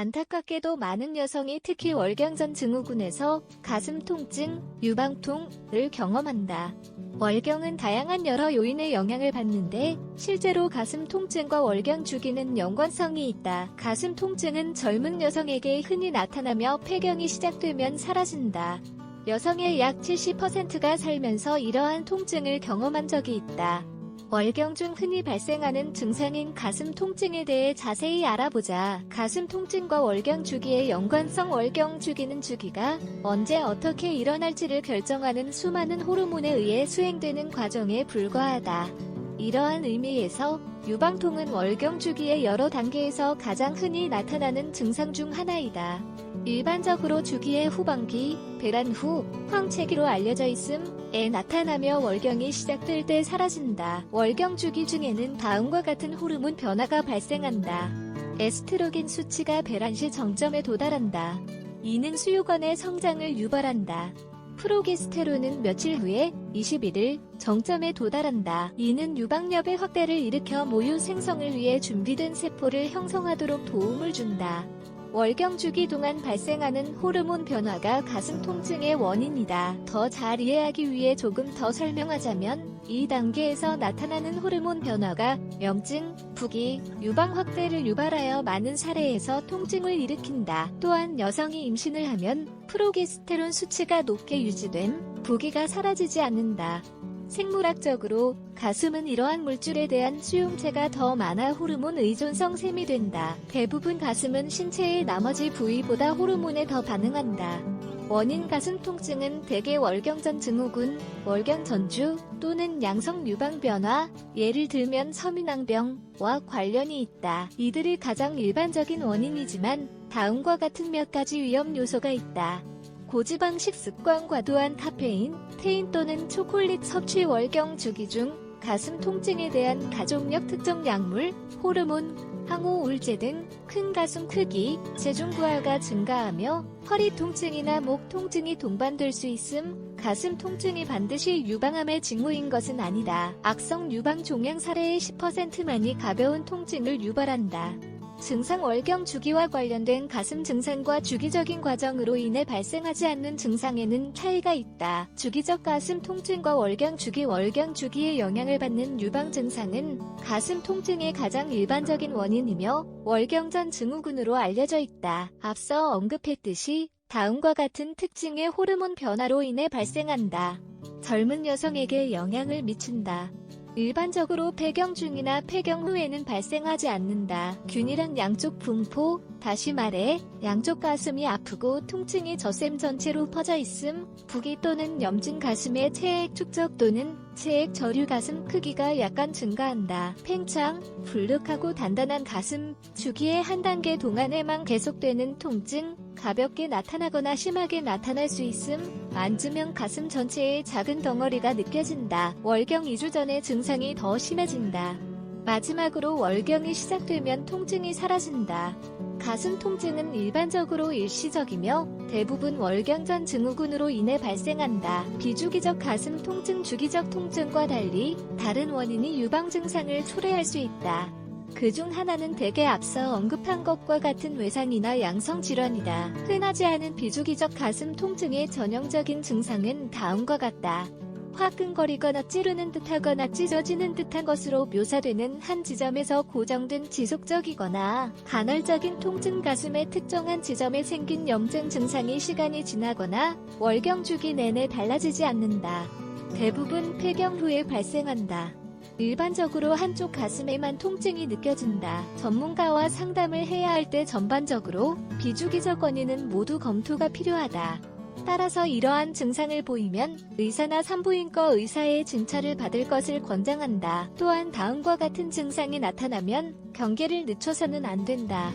안타깝게도 많은 여성이 특히 월경전 증후군에서 가슴 통증, 유방통을 경험한다. 월경은 다양한 여러 요인의 영향을 받는데 실제로 가슴 통증과 월경 주기는 연관성이 있다. 가슴 통증은 젊은 여성에게 흔히 나타나며 폐경이 시작되면 사라진다. 여성의 약 70%가 살면서 이러한 통증을 경험한 적이 있다. 월경 중 흔히 발생하는 증상인 가슴 통증에 대해 자세히 알아보자. 가슴 통증과 월경 주기의 연관성. 월경 주기는 주기가 언제 어떻게 일어날지를 결정하는 수많은 호르몬에 의해 수행되는 과정에 불과하다. 이러한 의미에서 유방통은 월경 주기의 여러 단계에서 가장 흔히 나타나는 증상 중 하나이다. 일반적으로 주기의 후반기, 배란 후, 황체기로 알려져 있음에 나타나며 월경이 시작될 때 사라진다. 월경 주기 중에는 다음과 같은 호르몬 변화가 발생한다. 에스트로겐 수치가 배란 시 정점에 도달한다. 이는 수유관의 성장을 유발한다. 프로게스테론은 며칠 후에 21일 정점에 도달한다. 이는 유방엽의 확대를 일으켜 모유 생성을 위해 준비된 세포를 형성하도록 도움을 준다. 월경 주기 동안 발생하는 호르몬 변화가 가슴 통증의 원인이다. 더 잘 이해하기 위해 조금 더 설명하자면 이 단계에서 나타나는 호르몬 변화가 염증, 부기, 유방 확대를 유발하여 많은 사례에서 통증을 일으킨다. 또한 여성이 임신을 하면 프로게스테론 수치가 높게 유지됨, 부기가 사라지지 않는다. 생물학적으로 가슴은 이러한 물질에 대한 수용체가 더 많아 호르몬 의존성 셈이 된다. 대부분 가슴은 신체의 나머지 부위보다 호르몬에 더 반응한다. 원인 가슴 통증은 대개 월경전 증후군, 월경 전주 또는 양성 유방 변화, 예를 들면 서민왕병과 관련이 있다. 이들이 가장 일반적인 원인이지만 다음과 같은 몇 가지 위험 요소가 있다. 고지방 식습관, 과도한 카페인, 테인 또는 초콜릿 섭취. 월경 주기 중 가슴 통증에 대한 가족력 특정 약물, 호르몬, 항우 우울제 등 큰 가슴 크기, 체중 부하가 증가하며 허리 통증이나 목 통증이 동반될 수 있음. 가슴 통증이 반드시 유방암의 징후인 것은 아니다. 악성 유방 종양 사례의 10%만이 가벼운 통증을 유발한다. 증상. 월경 주기와 관련된 가슴 증상과 주기적인 과정으로 인해 발생하지 않는 증상에는 차이가 있다. 주기적 가슴 통증과 월경 주기의 영향을 받는 유방 증상은 가슴 통증의 가장 일반적인 원인이며 월경전 증후군으로 알려져 있다. 앞서 언급했듯이 다음과 같은 특징의 호르몬 변화로 인해 발생한다. 젊은 여성에게 영향을 미친다. 일반적으로 폐경 중이나 폐경 후에는 발생하지 않는다. 균일한 양쪽 분포, 다시 말해 양쪽 가슴이 아프고 통증이 젖샘 전체로 퍼져 있음. 부기 또는 염증. 가슴의 체액 축적 또는 체액 저류. 가슴 크기가 약간 증가한다. 팽창, 불룩하고 단단한 가슴. 주기의 한 단계 동안에만 계속되는 통증, 가볍게 나타나거나 심하게 나타날 수 있음. 만지면 가슴 전체에 작은 덩어리가 느껴진다. 월경 2주 전에 증상이 더 심해진다. 마지막으로 월경이 시작되면 통증이 사라진다. 가슴 통증은 일반적으로 일시적이며 대부분 월경전 증후군으로 인해 발생한다. 비주기적 가슴 통증. 주기적 통증과 달리 다른 원인이 유방 증상을 초래할 수 있다. 그중 하나는 대개 앞서 언급한 것과 같은 외상이나 양성 질환이다. 흔하지 않은 비주기적 가슴 통증의 전형적인 증상은 다음과 같다. 화끈거리거나 찌르는 듯하거나 찢어지는 듯한 것으로 묘사되는 한 지점에서 고정된 지속적이거나 간헐적인 통증. 가슴의 특정한 지점에 생긴 염증 증상이 시간이 지나거나 월경 주기 내내 달라지지 않는다. 대부분 폐경 후에 발생한다. 일반적으로 한쪽 가슴에만 통증이 느껴진다. 전문가와 상담을 해야 할 때 전반적으로 비주기적 원인은 모두 검토가 필요하다. 따라서 이러한 증상을 보이면 의사나 산부인과 의사의 진찰을 받을 것을 권장한다. 또한 다음과 같은 증상이 나타나면 경계를 늦춰서는 안 된다.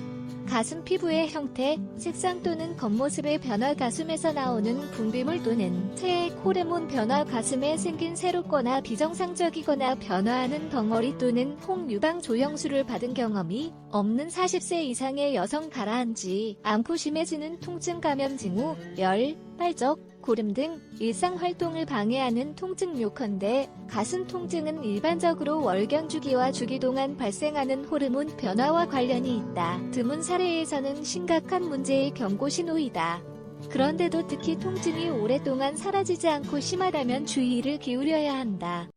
가슴 피부의 형태, 색상 또는 겉모습의 변화. 가슴에서 나오는 분비물 또는 체액 호르몬 변화. 가슴에 생긴 새롭거나 비정상적이거나 변화하는 덩어리 또는 홍유방 조영수를 받은 경험이 없는 40세 이상의 여성. 가라앉지 않고 심해지는 통증. 감염 징후, 열, 빨적, 고름 등 일상 활동을 방해하는 통증 요컨대 가슴 통증은 일반적으로 월경 주기와 주기 동안 발생하는 호르몬 변화와 관련이 있다. 드문 사례에서는 심각한 문제의 경고 신호이다. 그런데도 특히 통증이 오랫동안 사라지지 않고 심하다면 주의를 기울여야 한다.